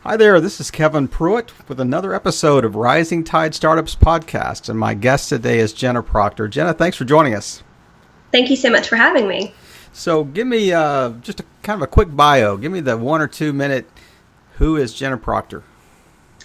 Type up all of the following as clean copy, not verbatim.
Hi there, this is Kevin Pruitt with another episode of Rising Tide Startups Podcast, and my guest today is Jena Proctor. Jena, thanks for joining us. Thank you so much for having me. So give me just a kind of a quick bio. Give me the 1 or 2 minute, who is Jena Proctor?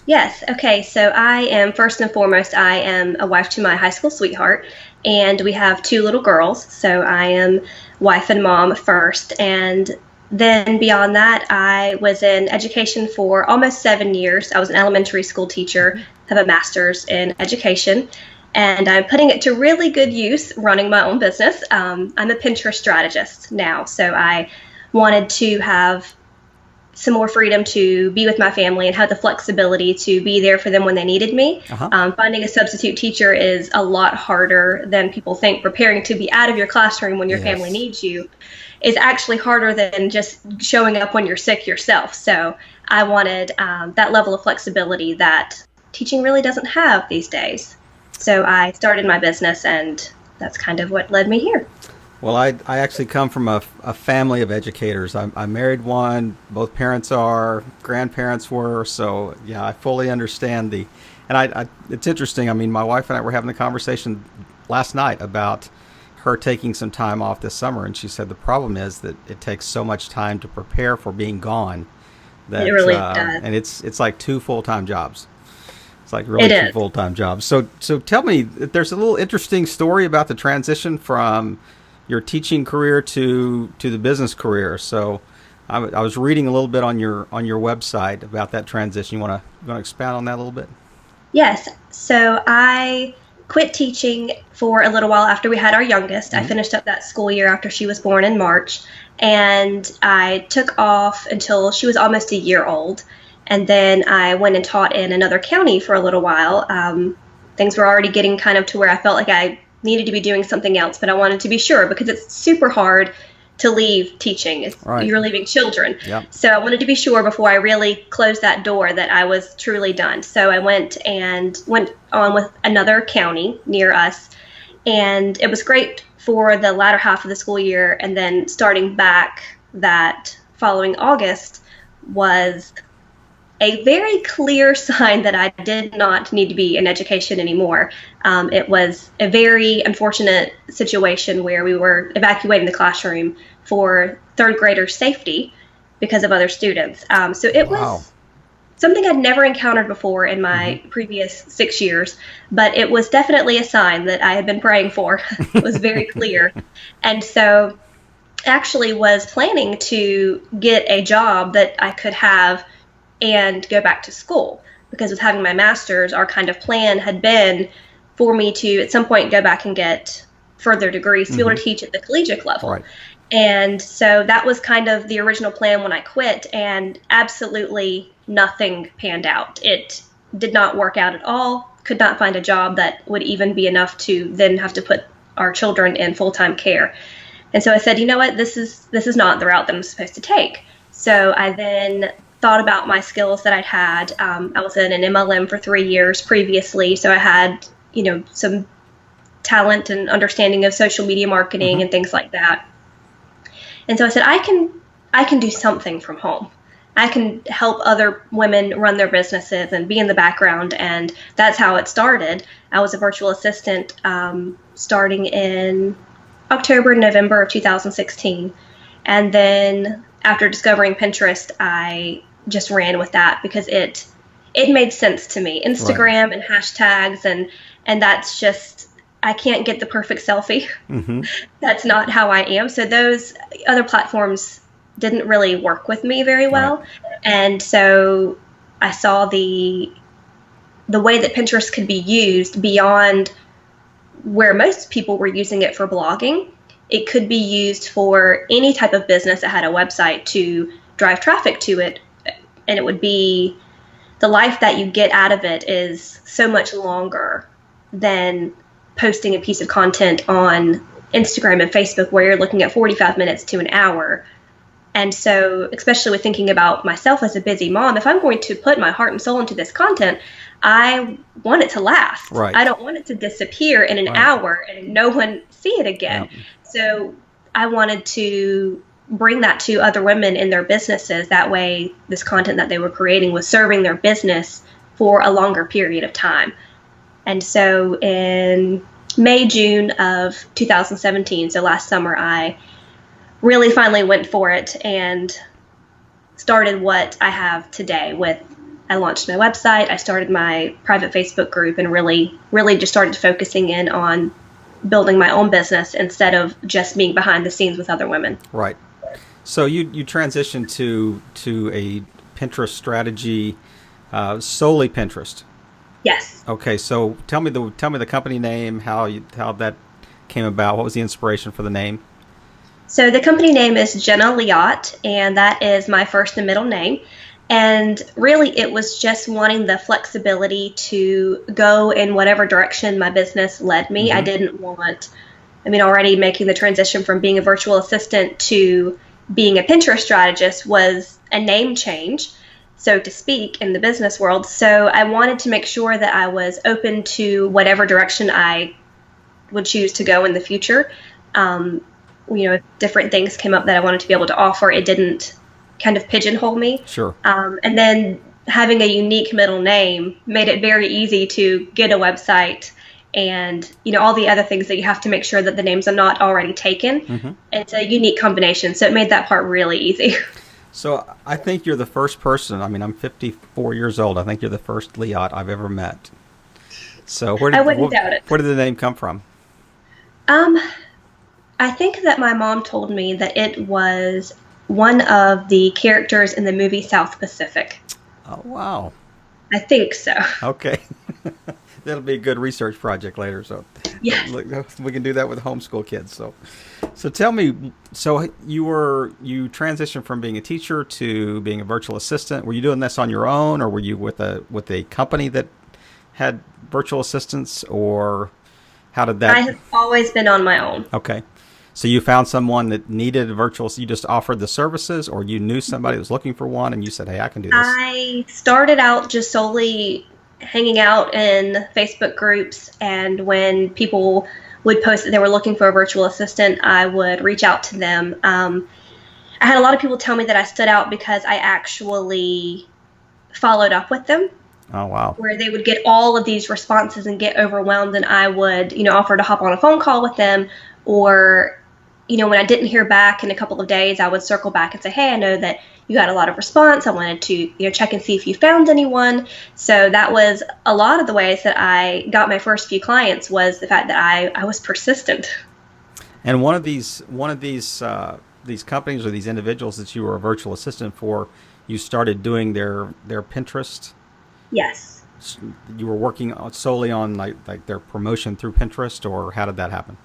Yes, okay, so I am, first and foremost, I am a wife to my high school sweetheart, and we have 2 little girls, so I am wife and mom first, and then beyond that, I was in education for almost 7 years. I was an elementary school teacher, have a master's in education, and I'm putting it to really good use running my own business. I'm a Pinterest strategist now, so I wanted to have some more freedom to be with my family and have the flexibility to be there for them when they needed me. Finding a substitute teacher is a lot harder than people think. Preparing to be out of your classroom when your family needs you is actually harder than just showing up when you're sick yourself. So I wanted that level of flexibility that teaching really doesn't have these days. So I started my business, and that's kind of what led me here. Well, I actually come from a family of educators. I married one, both parents are, grandparents were, so yeah, I fully understand and it's interesting. I mean, my wife and I were having a conversation last night about her taking some time off this summer, and she said the problem is that it takes so much time to prepare for being gone. That, it really does. And it's like 2 full-time jobs. It's like really 2 full-time jobs. So tell me, there's a little interesting story about the transition from your teaching career to the business career. So I was reading a little bit on your website about that transition. You want to expound on that a little bit? Yes. So I quit teaching for a little while after we had our youngest. I finished up that school year after she was born in March, and I took off until she was almost a year old. And then I went and taught in another county for a little while. Things were already getting kind of to where I felt like I needed to be doing something else, but I wanted to be sure because it's super hard to leave teaching. Right. You're leaving children. Yep. So I wanted to be sure before I really closed that door that I was truly done. So I went on with another county near us, and it was great for the latter half of the school year. And then starting back that following August was a very clear sign that I did not need to be in education anymore. It was a very unfortunate situation where we were evacuating the classroom for 3rd graders' safety because of other students. So it was something I'd never encountered before in my previous 6 years, but it was definitely a sign that I had been praying for. It was very clear. And so actually was planning to get a job that I could have and go back to school, because with having my master's, our kind of plan had been for me to at some point go back and get further degrees to be able to teach at the collegiate level. Right. And so that was kind of the original plan when I quit, and absolutely nothing panned out. It did not work out at all. Could not find a job that would even be enough to then have to put our children in full-time care. And so I said, you know what, this is not the route that I'm supposed to take. So I then thought about my skills that I'd had. I was in an MLM for 3 years previously, so I had, some talent and understanding of social media marketing and things like that. And so I said, I can do something from home. I can help other women run their businesses and be in the background, and that's how it started. I was a virtual assistant starting in October, November of 2016, and then after discovering Pinterest, I just ran with that because it made sense to me. Instagram and hashtags and that's just, I can't get the perfect selfie. That's not how I am. So those other platforms didn't really work with me very well. Right. And so I saw the way that Pinterest could be used beyond where most people were using it for blogging. It could be used for any type of business that had a website to drive traffic to it. And it would be, the life that you get out of it is so much longer than posting a piece of content on Instagram and Facebook where you're looking at 45 minutes to an hour. And so, especially with thinking about myself as a busy mom, if I'm going to put my heart and soul into this content, I want it to last. Right. I don't want it to disappear in an hour and no one see it again. Yep. So I wanted to bring that to other women in their businesses. That way, this content that they were creating was serving their business for a longer period of time. And so in May, June of 2017, so last summer, I really finally went for it and started what I have today I launched my website, I started my private Facebook group, and really just started focusing in on building my own business instead of just being behind the scenes with other women. Right. So you transitioned to a Pinterest strategy, solely Pinterest. Yes. Okay. So tell me the company name, how that came about. What was the inspiration for the name? So the company name is Jena Liat, and that is my first and middle name. And really, it was just wanting the flexibility to go in whatever direction my business led me. I didn't want, already making the transition from being a virtual assistant to being a Pinterest strategist was a name change, so to speak, in the business world. So I wanted to make sure that I was open to whatever direction I would choose to go in the future. If different things came up that I wanted to be able to offer, it didn't kind of pigeonhole me. Sure. And then having a unique middle name made it very easy to get a website and, all the other things that you have to make sure that the names are not already taken. It's a unique combination. So it made that part really easy. So I think you're the first person, I'm 54 years old. I think you're the first Liat I've ever met. So I wouldn't doubt it. Where did the name come from? I think that my mom told me that it was one of the characters in the movie South Pacific. Oh, wow. I think so. Okay. That'll be a good research project later. So yeah, we can do that with homeschool kids. So tell me, so you transitioned from being a teacher to being a virtual assistant. Were you doing this on your own, or were you with a company that had virtual assistants, or how did that? I have always been on my own. Okay. So you found someone that needed a virtual, so you just offered the services, or you knew somebody that was looking for one and you said, hey, I can do this? I started out just solely hanging out in Facebook groups, and when people would post that they were looking for a virtual assistant, I would reach out to them. I had a lot of people tell me that I stood out because I actually followed up with them. Oh, wow. Where they would get all of these responses and get overwhelmed, and I would, offer to hop on a phone call with them, or when I didn't hear back in a couple of days, I would circle back and say, hey, I know that you got a lot of response. I wanted to, check and see if you found anyone. So that was a lot of the ways that I got my first few clients, was the fact that I was persistent. And one of these companies or these individuals that you were a virtual assistant for, you started doing their Pinterest? Yes. You were working solely on like their promotion through Pinterest, or how did that happen?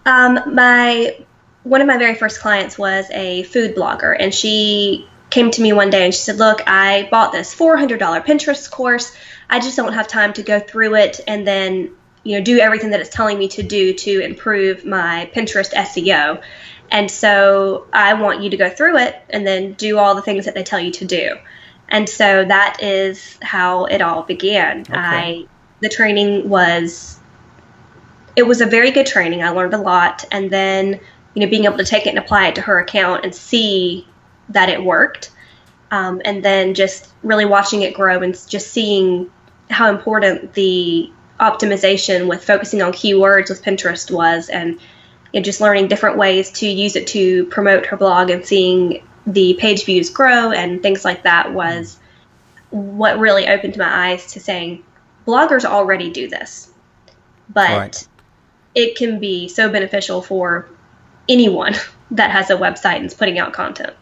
One of my very first clients was a food blogger, and she came to me one day and she said, look, I bought this $400 Pinterest course. I just don't have time to go through it and then, do everything that it's telling me to do to improve my Pinterest SEO. And so I want you to go through it and then do all the things that they tell you to do. And so that is how it all began. Okay. The training was a very good training. I learned a lot. And then, being able to take it and apply it to her account and see that it worked. And then just really watching it grow and just seeing how important the optimization with focusing on keywords with Pinterest was, and just learning different ways to use it to promote her blog, and seeing the page views grow and things like that was what really opened my eyes to saying, bloggers already do this, but right. It can be so beneficial for anyone that has a website and is putting out content.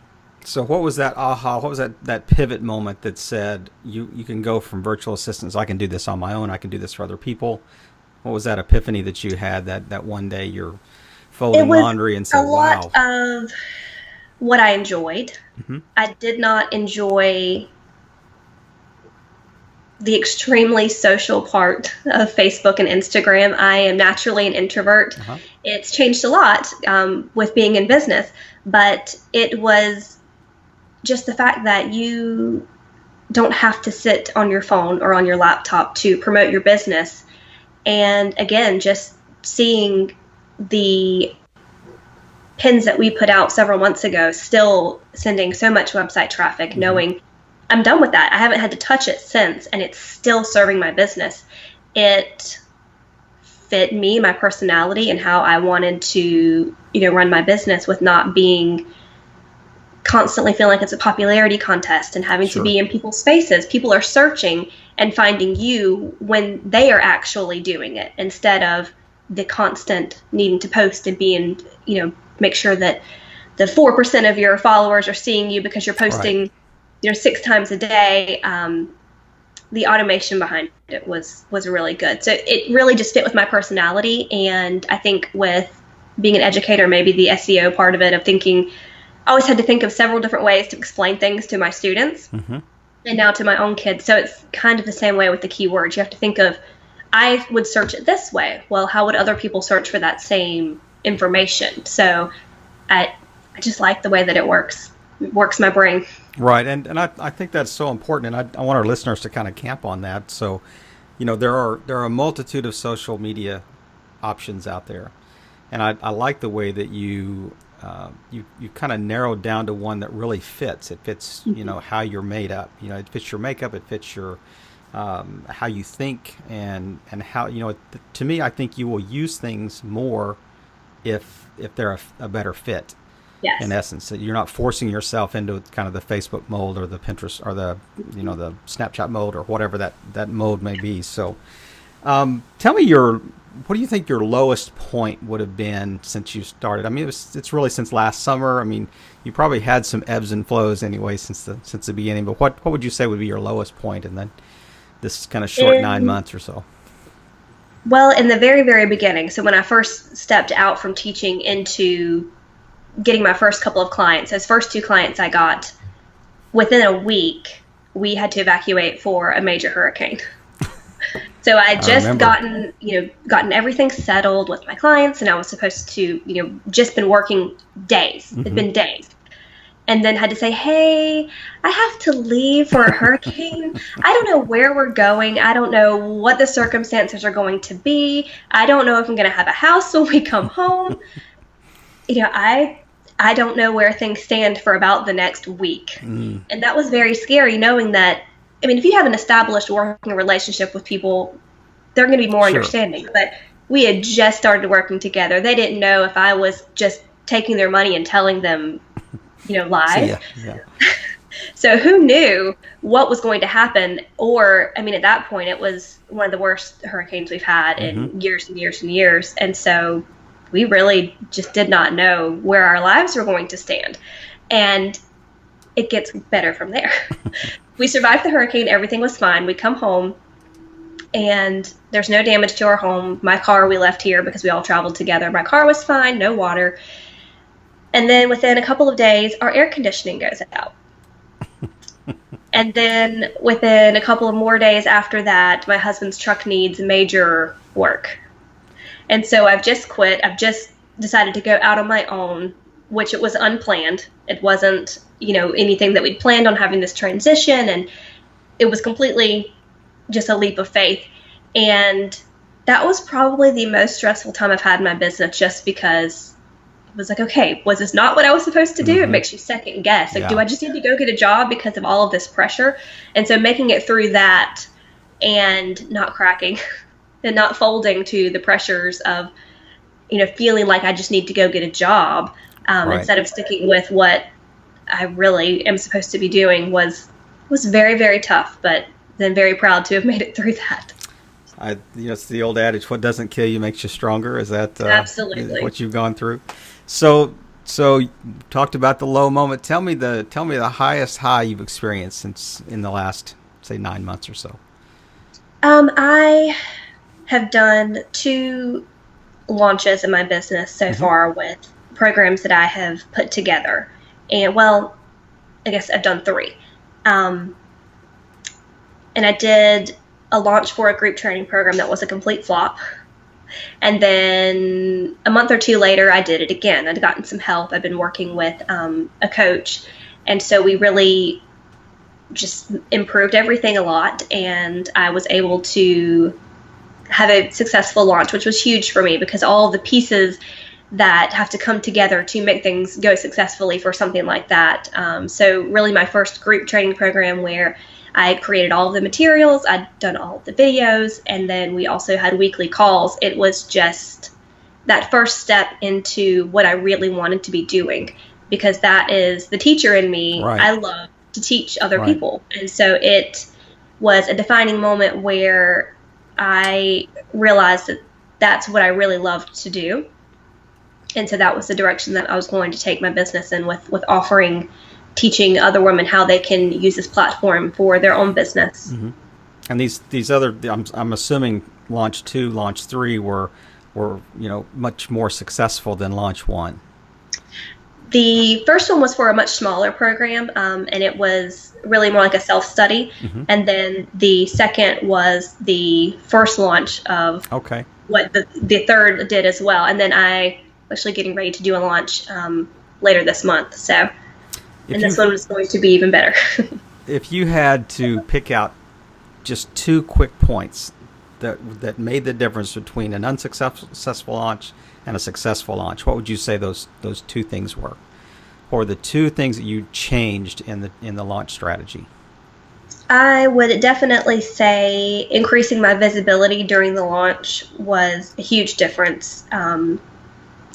So what was that aha? What was that pivot moment that said you can go from virtual assistants, I can do this on my own, I can do this for other people? What was that epiphany that you had that one day you're folding laundry and said, wow? It was a lot of what I enjoyed. Mm-hmm. I did not enjoy the extremely social part of Facebook and Instagram. I am naturally an introvert. Uh-huh. It's changed a lot with being in business, but it was just the fact that you don't have to sit on your phone or on your laptop to promote your business. And again, just seeing the pins that we put out several months ago still sending so much website traffic, knowing I'm done with that. I haven't had to touch it since, and it's still serving my business. It fit me, my personality, and how I wanted to, run my business, with not being constantly feeling like it's a popularity contest and having to be in people's faces. People are searching and finding you when they are actually doing it, instead of the constant needing to post and being, make sure that the 4% of your followers are seeing you because you're posting, 6 times a day. The automation behind it was really good. So it really just fit with my personality. And I think with being an educator, maybe the SEO part of it, of thinking, I always had to think of several different ways to explain things to my students and now to my own kids. So it's kind of the same way with the keywords. You have to think of, I would search it this way. Well, how would other people search for that same information? So I just like the way that it works. It works my brain. Right. And I think that's so important. And I want our listeners to kind of camp on that. So, there are a multitude of social media options out there. And I like the way that you kind of narrowed down to one that really fits. It fits, how you're made up. It fits your makeup. It fits your how you think and how, to me, I think you will use things more if they're a better fit. Yes. In essence, you're not forcing yourself into kind of the Facebook mold or the Pinterest or the the Snapchat mold or whatever that mold may be. So tell me what do you think your lowest point would have been since you started? I mean, it's really since last summer. I mean, you probably had some ebbs and flows anyway since the beginning, but what would you say would be your lowest point in then this kind of short 9 months or so? Well, in the very, very beginning, so when I first stepped out from teaching into getting my first couple of clients, those first 2 clients I got, within a week, we had to evacuate for a major hurricane. So I had just gotten everything settled with my clients, and I was supposed to, just been working days. It'd been days. And then had to say, hey, I have to leave for a hurricane. I don't know where we're going. I don't know what the circumstances are going to be. I don't know if I'm going to have a house when we come home. I don't know where things stand for about the next week. And that was very scary, knowing that, I mean, if you have an established working relationship with people, they're going to be more understanding. But we had just started working together. They didn't know if I was just taking their money and telling them, lies. So who knew what was going to happen? Or, I mean, at that point, it was one of the worst hurricanes we've had in years and years and years. And so we really just did not know where our lives were going to stand. And it gets better from there. We survived the hurricane. Everything was fine. We come home, and there's no damage to our home. My car, we left here because we all traveled together. My car was fine, no water. And then within a couple of days, our air conditioning goes out. And then within a couple of more days after that, my husband's truck needs major work. And so I've just quit. I've just decided to go out on my own, which it was unplanned. It wasn't, anything that we'd planned on having this transition. And it was completely just a leap of faith. And that was probably the most stressful time I've had in my business, just because it was like, okay, was this not what I was supposed to do? It makes you second guess. Like, do I just need to go get a job because of all of this pressure? And so making it through that and not cracking and not folding to the pressures of, feeling like I just need to go get a job instead of sticking with what I really am supposed to be doing was very, very tough, but then very proud to have made it through that. It's the old adage, what doesn't kill you makes you stronger. Is that absolutely what you've gone through? So you talked about the low moment. Tell me the highest high you've experienced since in the last, say, 9 months or so. I have done 2 launches in my business so far with programs that I have put together. And, well, I guess I've done 3. And I did a launch for a group training program that was a complete flop. And then a month or 2 later, I did it again. I'd gotten some help. I've been working with a coach. And so we really just improved everything a lot. And I was able to have a successful launch, which was huge for me because all the pieces that have to come together to make things go successfully for something like that. So really my first group training program where I created all of the materials, I'd done all of the videos, and then we also had weekly calls. It was just that first step into what I really wanted to be doing, because that is the teacher in me. Right. I love to teach other people. And so it was a defining moment where I realized that that's what I really loved to do. And so that was the direction that I was going to take my business in, with offering, teaching other women how they can use this platform for their own business. Mm-hmm. And these other, I'm assuming launch 2, launch 3 were much more successful than launch 1. The first one was for a much smaller program, and it was really more like a self-study. Mm-hmm. And then the second was the first launch of what the third did as well. And then I actually getting ready to do a launch later this month. So, and this one was going to be even better. If you had to pick out just 2 quick points that made the difference between an unsuccessful launch and a successful launch, what would you say those 2 things were, or the 2 things that you changed in the launch strategy? I would definitely say increasing my visibility during the launch was a huge difference.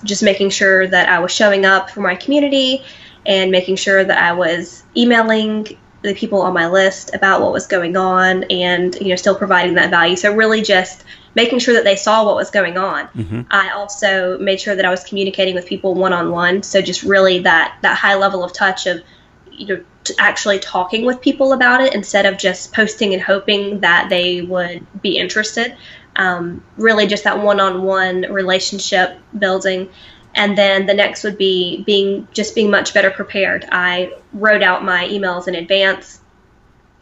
Just making sure that I was showing up for my community and making sure that I was emailing the people on my list about what was going on, and still providing that value. So really just making sure that they saw what was going on. Mm-hmm. I also made sure that I was communicating with people one-on-one. So just really that high level of touch of actually talking with people about it, instead of just posting and hoping that they would be interested. Really just that one-on-one relationship building. And then the next would be being much better prepared. I wrote out my emails in advance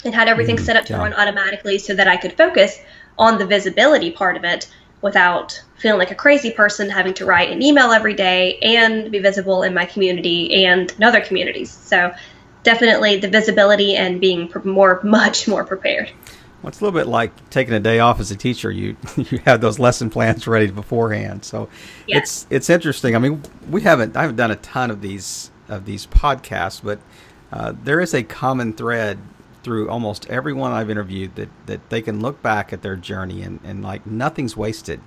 and had everything set up to run automatically so that I could focus on the visibility part of it without feeling like a crazy person having to write an email every day and be visible in my community and in other communities. So definitely the visibility and being much more prepared. Well, it's a little bit like taking a day off as a teacher. You have those lesson plans ready beforehand. So yes. It's interesting. I mean, I haven't done a ton of these podcasts, but there is a common thread through almost everyone I've interviewed that they can look back at their journey and like nothing's wasted.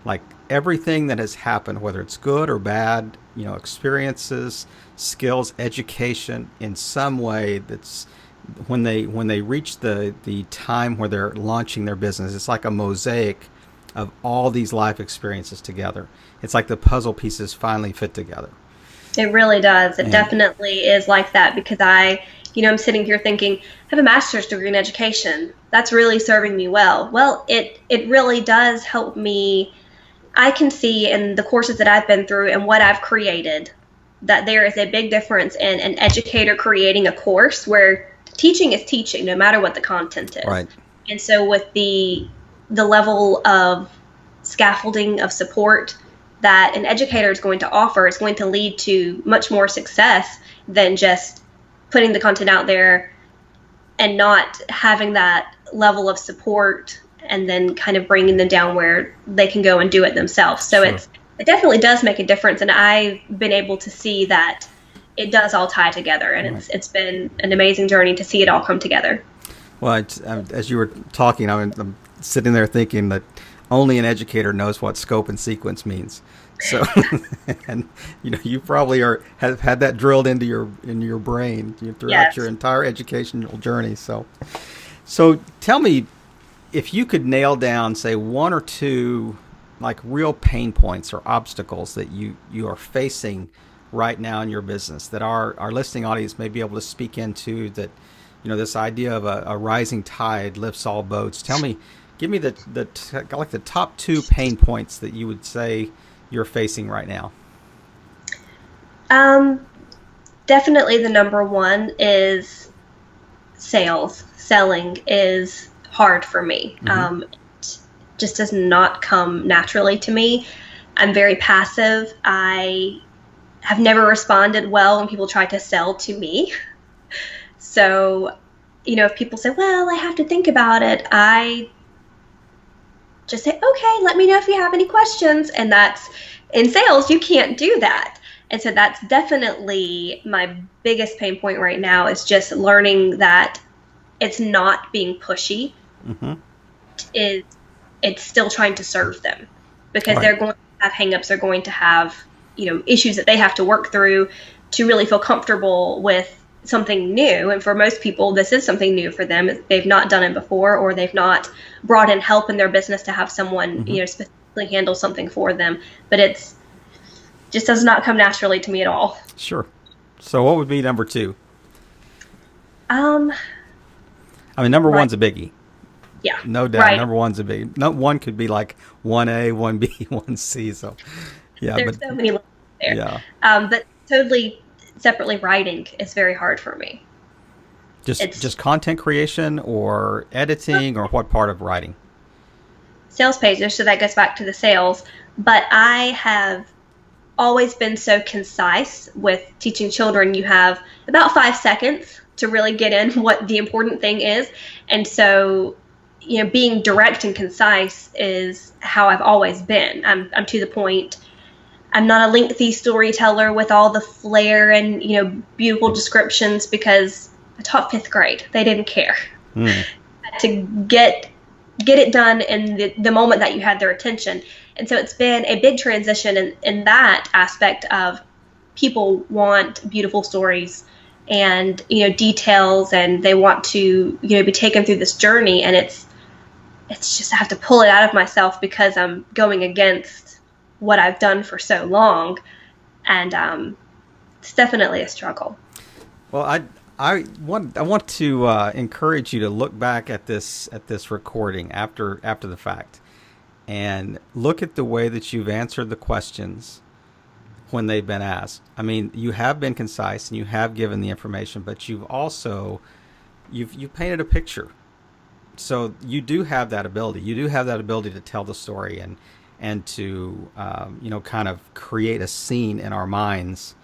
Like everything that has happened, whether it's good or bad, experiences, skills, education, in some way that's when they reach the time where they're launching their business, it's like a mosaic of all these life experiences together. It's like the puzzle pieces finally fit together. It really does. It definitely is like that, because I'm sitting here thinking, I have a master's degree in education. That's really serving me well. Well, it really does help me. I can see in the courses that I've been through and what I've created that there is a big difference in an educator creating a course where teaching is teaching, no matter what the content is. Right. And so with the level of scaffolding of support that an educator is going to offer is going to lead to much more success than just putting the content out there and not having that level of support and then kind of bringing them down where they can go and do it themselves. So Sure. It definitely does make a difference. And I've been able to see that it does all tie together, and Right. it's been an amazing journey to see it all come together. Well, as you were talking, I'm sitting there thinking that only an educator knows what scope and sequence means. So, and you probably have had that drilled into your brain throughout Yes. your entire educational journey. So tell me, if you could nail down, say, 1 or 2 like real pain points or obstacles that you are facing right now in your business that our listening audience may be able to speak into, that this idea of a rising tide lifts all boats. Give me the top 2 pain points that you would say you're facing right now. Definitely the number one is sales. Selling is hard for me. Mm-hmm. It just does not come naturally to me. I'm very passive. I have never responded well when people try to sell to me. So, if people say, well, I have to think about it, I just say, okay, let me know if you have any questions. And that's, in sales, you can't do that. And so that's definitely my biggest pain point right now, is just learning that it's not being pushy. Mm-hmm. It's still trying to serve them, because Right. they're going to have hangups. They're going to have, issues that they have to work through to really feel comfortable with something new. And for most people, this is something new for them. They've not done it before, or they've not brought in help in their business to have someone, Mm-hmm. specifically handle something for them. But it's just does not come naturally to me at all. Sure. So what would be number two? Um, I mean, number right. one's a biggie. Yeah. No doubt. Right. Number one's a big. No, one could be like 1A, 1B, 1C. So, yeah. There's But so many levels there. yeah, But totally separately, writing is very hard for me. just content creation or editing, or what part of writing? Sales pages, so that goes back to the sales. But I have always been so concise with teaching children. You have about 5 seconds to really get in what the important thing is. And so, being direct and concise is how I've always been. I'm to the point. I'm not a lengthy storyteller with all the flair and, beautiful descriptions, because I taught 5th grade. They didn't care. To get it done in the moment that you had their attention. And so it's been a big transition in that aspect of, people want beautiful stories and, details, and they want to, be taken through this journey. And it's just, I have to pull it out of myself, because I'm going against what I've done for so long. And it's definitely a struggle. Well, I want to encourage you to look back at this recording after the fact, and look at the way that you've answered the questions when they've been asked. I mean, you have been concise and you have given the information, but you've also you've painted a picture. So you do have that ability. You do have that ability to tell the story and to kind of create a scene in our minds.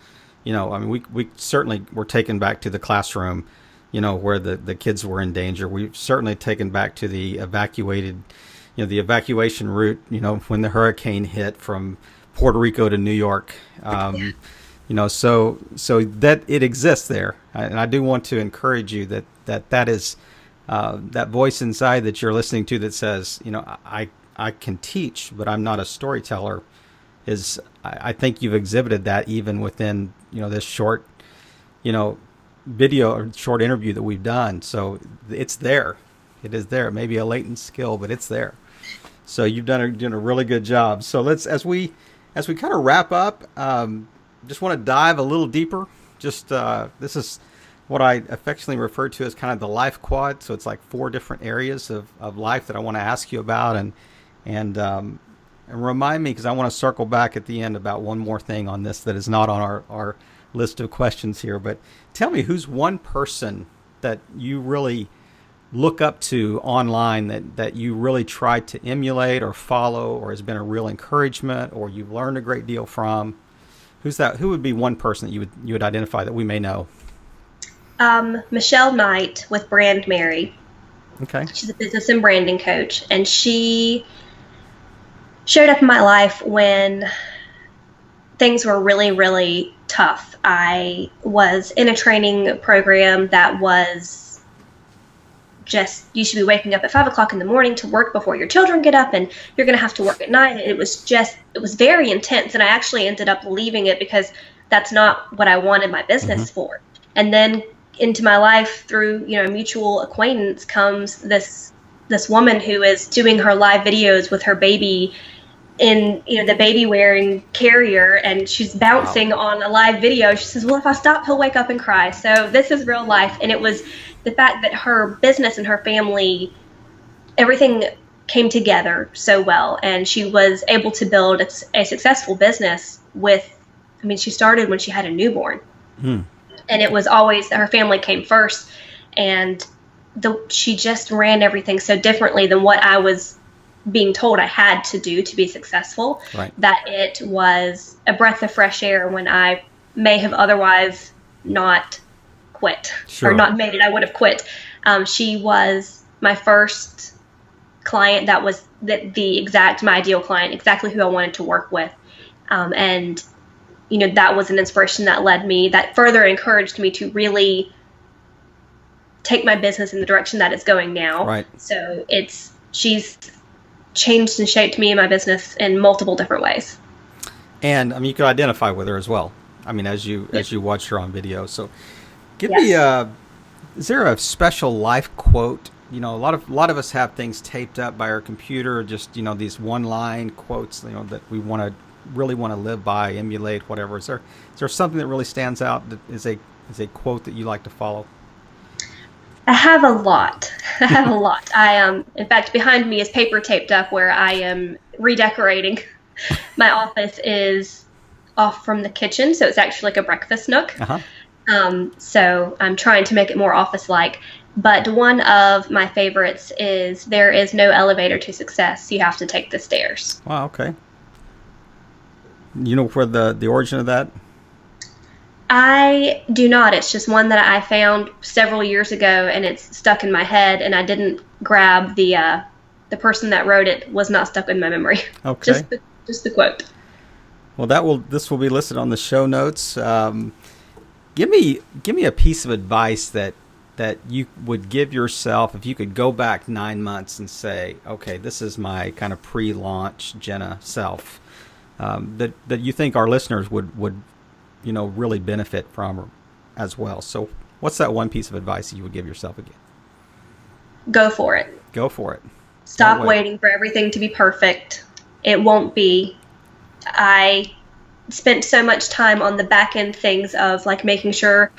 I mean, we certainly were taken back to the classroom, where the kids were in danger. We've certainly taken back to the the evacuation route, when the hurricane hit from Puerto Rico to New York. So that it exists there. And I do want to encourage you that is that voice inside that you're listening to that says, I can teach, but I'm not a storyteller. I think you've exhibited that even within, this short, video or short interview that we've done. So it's there. It is there. It may be a latent skill, but it's there. So you've done a really good job. So let's, as we kind of wrap up, just want to dive a little deeper. Just this is what I affectionately refer to as kind of the life quad. So it's like 4 different areas of life that I want to ask you about, and remind me, because I want to circle back at the end about one more thing on this that is not on our list of questions here. But tell me, who's one person that you really look up to online that you really try to emulate or follow, or has been a real encouragement, or you've learned a great deal from? Who's that? Who would be one person that you would identify that we may know? Michelle Knight with Brand Mary. Okay. She's a business and branding coach, and she showed up in my life when things were really, really tough. I was in a training program that was just, you should be waking up at 5 o'clock in the morning to work before your children get up, and you're going to have to work at night. It was very intense, and I actually ended up leaving it because that's not what I wanted my business for. And then into my life, through a mutual acquaintance, comes this woman who is doing her live videos with her baby in the baby wearing carrier, and she's bouncing on a live video. She says, well, if I stop, he'll wake up and cry. So this is real life. And it was the fact that her business and her family, everything came together so well, and she was able to build a successful business she started when she had a newborn. And it was always her family came first, and she just ran everything so differently than what I was being told I had to do to be successful, right, that it was a breath of fresh air when I may have otherwise not quit. Sure. Or not made it. I would have quit. She was my first client that was my ideal client, exactly who I wanted to work with. And, that was an inspiration that further encouraged me to really take my business in the direction that it's going now. Right. So she's changed and shaped me and my business in multiple different ways. And you could identify with her as well. As you watch her on video. So give me is there a special life quote? A lot of us have things taped up by our computer, just, these one-line quotes, that we really want to live by, emulate, whatever. Is there something that really stands out that is a quote that you like to follow? I have a lot. In fact, behind me is paper taped up where I am redecorating. My office is off from the kitchen, so it's actually like a breakfast nook. Uh-huh. So I'm trying to make it more office-like. But one of my favorites is, there is no elevator to success. You have to take the stairs. Wow, okay. You know where the origin of that? I do not. It's just one that I found several years ago, and it's stuck in my head, and I didn't grab the person that wrote it was not stuck in my memory. Okay. Just the quote. Well, this will be listed on the show notes. Give me a piece of advice that you would give yourself if you could go back 9 months and say, okay, this is my kind of pre-launch Jena self, that you think our listeners would really benefit from as well. So what's that one piece of advice that you would give yourself again? Go for it. Go for it. Stop waiting for everything to be perfect. It won't be. I spent so much time on the back end things of like making sure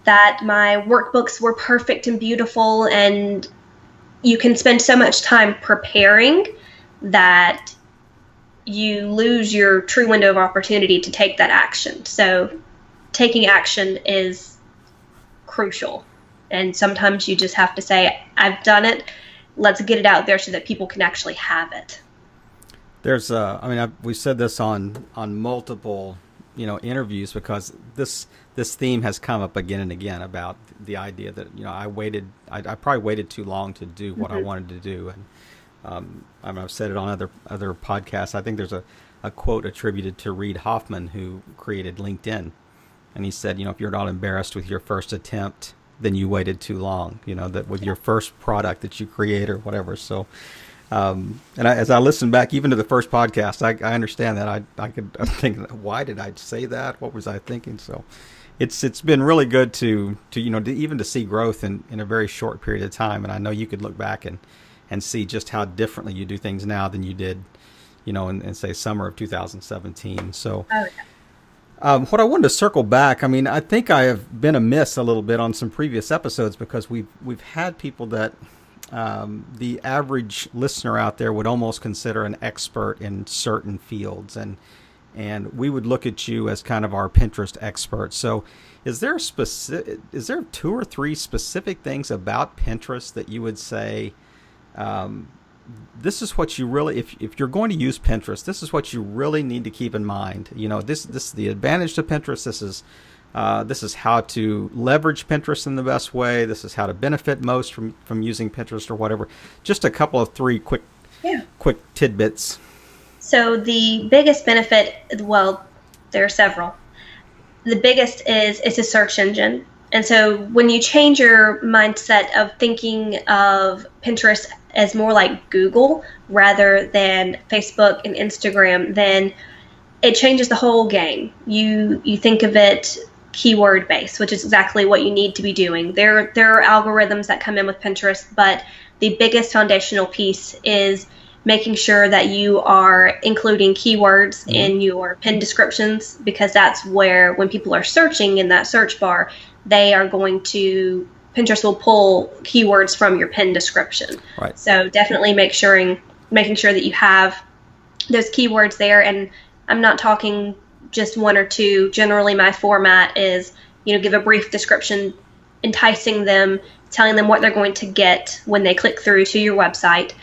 that my workbooks were perfect and beautiful, and you can spend so much time preparing that you lose your true window of opportunity to take that action. So taking action is crucial. And sometimes you just have to say, I've done it. Let's get it out there so that people can actually have it. There's, we said this on multiple, interviews, because this theme has come up again and again about the idea that, I probably waited too long to do what I wanted to do. And I've said it on other podcasts. I think there's a quote attributed to Reid Hoffman, who created LinkedIn. And he said, if you're not embarrassed with your first attempt, then you waited too long, that with your first product that you create or whatever. So, as I listen back even to the first podcast, I understand that I'm thinking, why did I say that? What was I thinking? So it's been really good to even to see growth in a very short period of time. And I know you could look back and see just how differently you do things now than you did, in say summer of 2017. So, what I wanted to circle back, I think I have been amiss a little bit on some previous episodes, because we've had people that the average listener out there would almost consider an expert in certain fields, and we would look at you as kind of our Pinterest expert. So is there two or three specific things about Pinterest that you would say, this is what you really, if you're going to use Pinterest, this is what you really need to keep in mind. This is the advantage to Pinterest. This is how to leverage Pinterest in the best way. This is how to benefit most from using Pinterest or whatever. Just a couple of three quick tidbits. So the biggest benefit, well, there are several. The biggest is it's a search engine. And so when you change your mindset of thinking of Pinterest as more like Google rather than Facebook and Instagram, then it changes the whole game. You think of it keyword based, which is exactly what you need to be doing. There are algorithms that come in with Pinterest, but the biggest foundational piece is making sure that you are including keywords in your pin descriptions, because that's where, when people are searching in that search bar, Pinterest will pull keywords from your pin description. Right. So definitely making sure that you have those keywords there. And I'm not talking just one or two. Generally, my format is, give a brief description, enticing them, telling them what they're going to get when they click through to your website,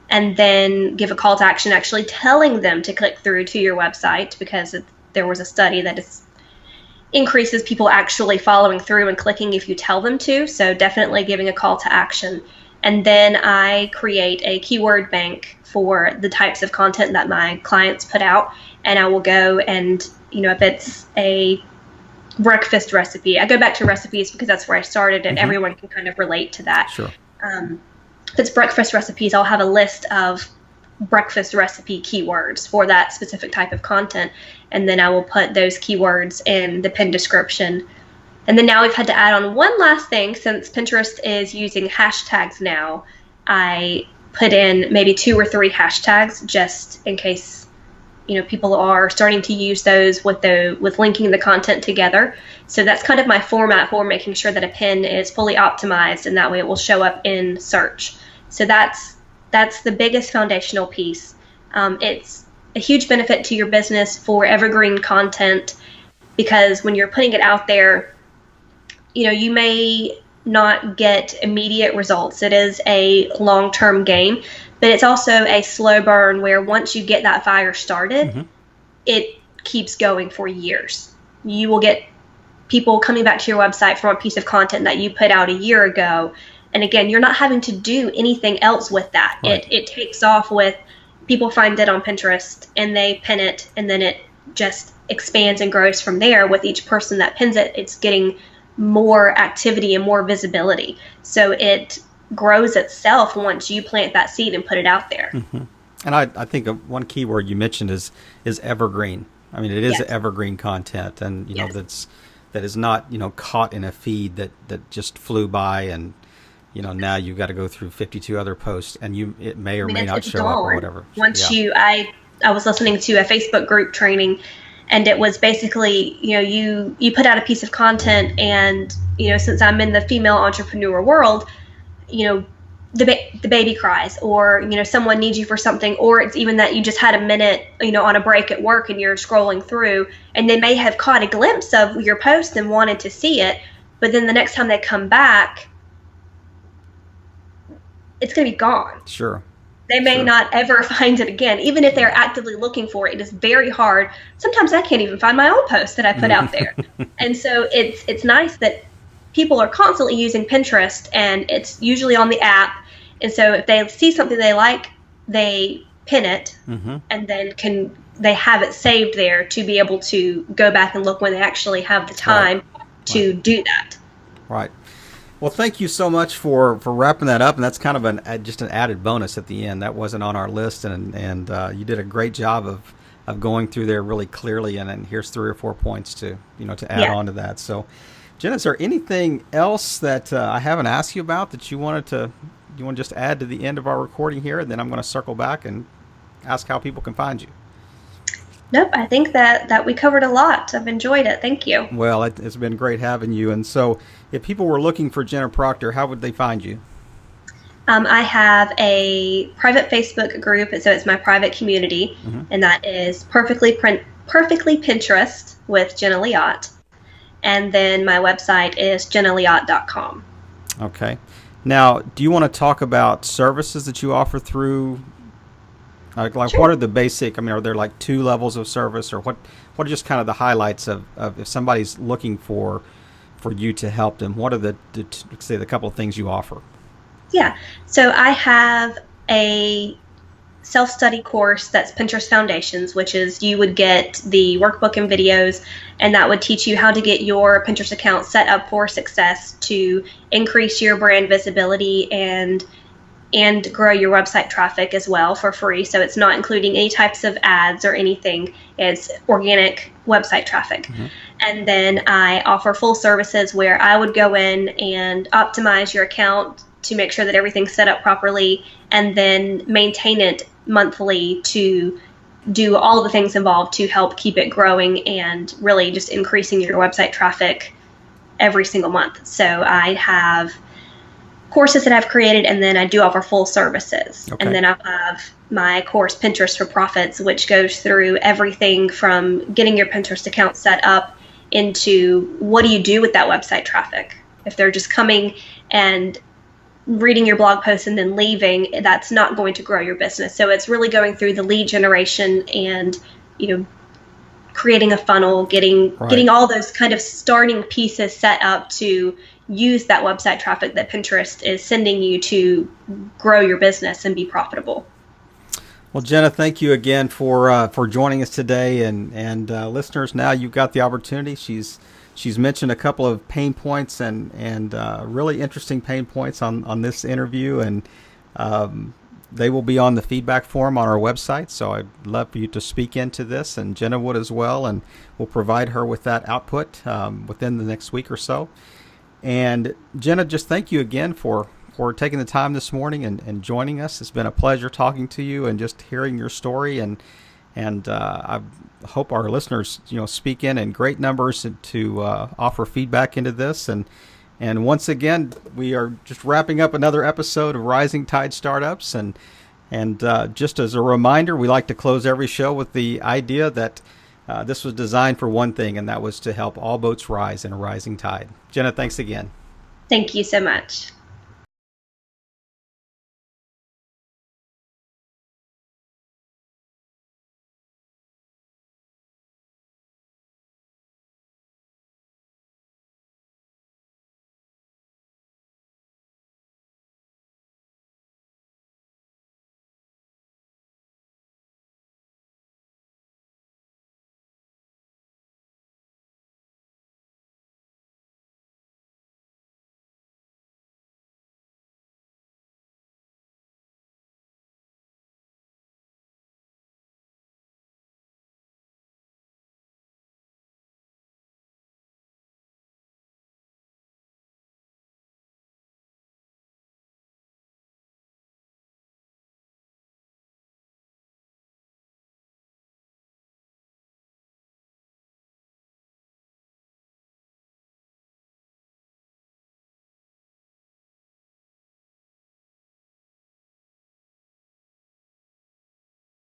and then give a call to action, actually telling them to click through to your website, because there was a study that increases people actually following through and clicking if you tell them to. So definitely giving a call to action. And then I create a keyword bank for the types of content that my clients put out. And I will go and, if it's a breakfast recipe, I go back to recipes because that's where I started, and everyone can kind of relate to that. Sure. If it's breakfast recipes, I'll have a list of breakfast recipe keywords for that specific type of content. And then I will put those keywords in the pin description. And then now we've had to add on one last thing. Since Pinterest is using hashtags now, I put in maybe 2 or 3 hashtags just in case, people are starting to use those with linking the content together. So that's kind of my format for making sure that a pin is fully optimized, and that way it will show up in search. So that's the biggest foundational piece. It's a huge benefit to your business for evergreen content, because when you're putting it out there, you may not get immediate results. It is a long-term game, but it's also a slow burn where once you get that fire started, it keeps going for years. You will get people coming back to your website from a piece of content that you put out a year ago. And again, you're not having to do anything else with that. Right. It takes off with people find it on Pinterest and they pin it, and then it just expands and grows from there. With each person that pins it, it's getting more activity and more visibility. So it grows itself once you plant that seed and put it out there. And I think one key word you mentioned is evergreen. I mean, it is evergreen content, and that is not caught in a feed that just flew by, and now you've got to go through 52 other posts, and it may or may not show up or whatever. Once I was listening to a Facebook group training, and it was basically, you put out a piece of content, and, since I'm in the female entrepreneur world, the baby cries, or, someone needs you for something, or it's even that you just had a minute, on a break at work and you're scrolling through, and they may have caught a glimpse of your post and wanted to see it, but then the next time they come back, it's going to be gone. Sure. They may not ever find it again. Even if they're actively looking for it, it is very hard. Sometimes I can't even find my own post that I put out there. And so it's nice that people are constantly using Pinterest, and it's usually on the app. And so if they see something they like, they pin it, and then they have it saved there to be able to go back and look when they actually have the time to do that. Right. Well, thank you so much for wrapping that up, and that's kind of just an added bonus at the end. That wasn't on our list, and you did a great job of going through there really clearly, and here's 3 or 4 points to add on to that. So, Jena, is there anything else that I haven't asked you about that you want to just add to the end of our recording here, and then I'm going to circle back and ask how people can find you? Nope, I think that we covered a lot. I've enjoyed it. Thank you. Well, it's been great having you. And so if people were looking for Jena Proctor, how would they find you? I have a private Facebook group, so it's my private community, and that is Perfectly Pinterest with Jena Liat. And then my website is jenaliat.com. Okay. Now, do you want to talk about services that you offer through? Like Sure. What are the basic? I mean, are there like 2 levels of service, or what are just kind of the highlights of if somebody's looking for you to help them? What are the couple of things you offer? Yeah. So I have a self-study course that's Pinterest Foundations, which is you would get the workbook and videos, and that would teach you how to get your Pinterest account set up for success to increase your brand visibility and grow your website traffic as well for free. So it's not including any types of ads or anything. It's organic website traffic. And then I offer full services where I would go in and optimize your account to make sure that everything's set up properly, and then maintain it monthly to do all the things involved to help keep it growing and really just increasing your website traffic every single month. So I have courses that I've created, and then I do offer full services. Okay. And then I have my course Pinterest for Profits, which goes through everything from getting your Pinterest account set up into what do you do with that website traffic. If they're just coming and reading your blog post and then leaving, that's not going to grow your business. So it's really going through the lead generation and, creating a funnel, getting all those kind of starting pieces set up to, use that website traffic that Pinterest is sending you to grow your business and be profitable. Well, Jena, thank you again for joining us today, and listeners, now you've got the opportunity. She's mentioned a couple of pain points and really interesting pain points on this interview, and they will be on the feedback form on our website. So I'd love for you to speak into this, and Jena would as well, and we'll provide her with that output within the next week or so. And Jena, just thank you again for taking the time this morning and joining us. It's been a pleasure talking to you and just hearing your story. And I hope our listeners, speak in great numbers to offer feedback into this. And once again, we are just wrapping up another episode of Rising Tide Startups. And just as a reminder, we like to close every show with the idea that this was designed for one thing, and that was to help all boats rise in a rising tide. Jena, thanks again. Thank you so much.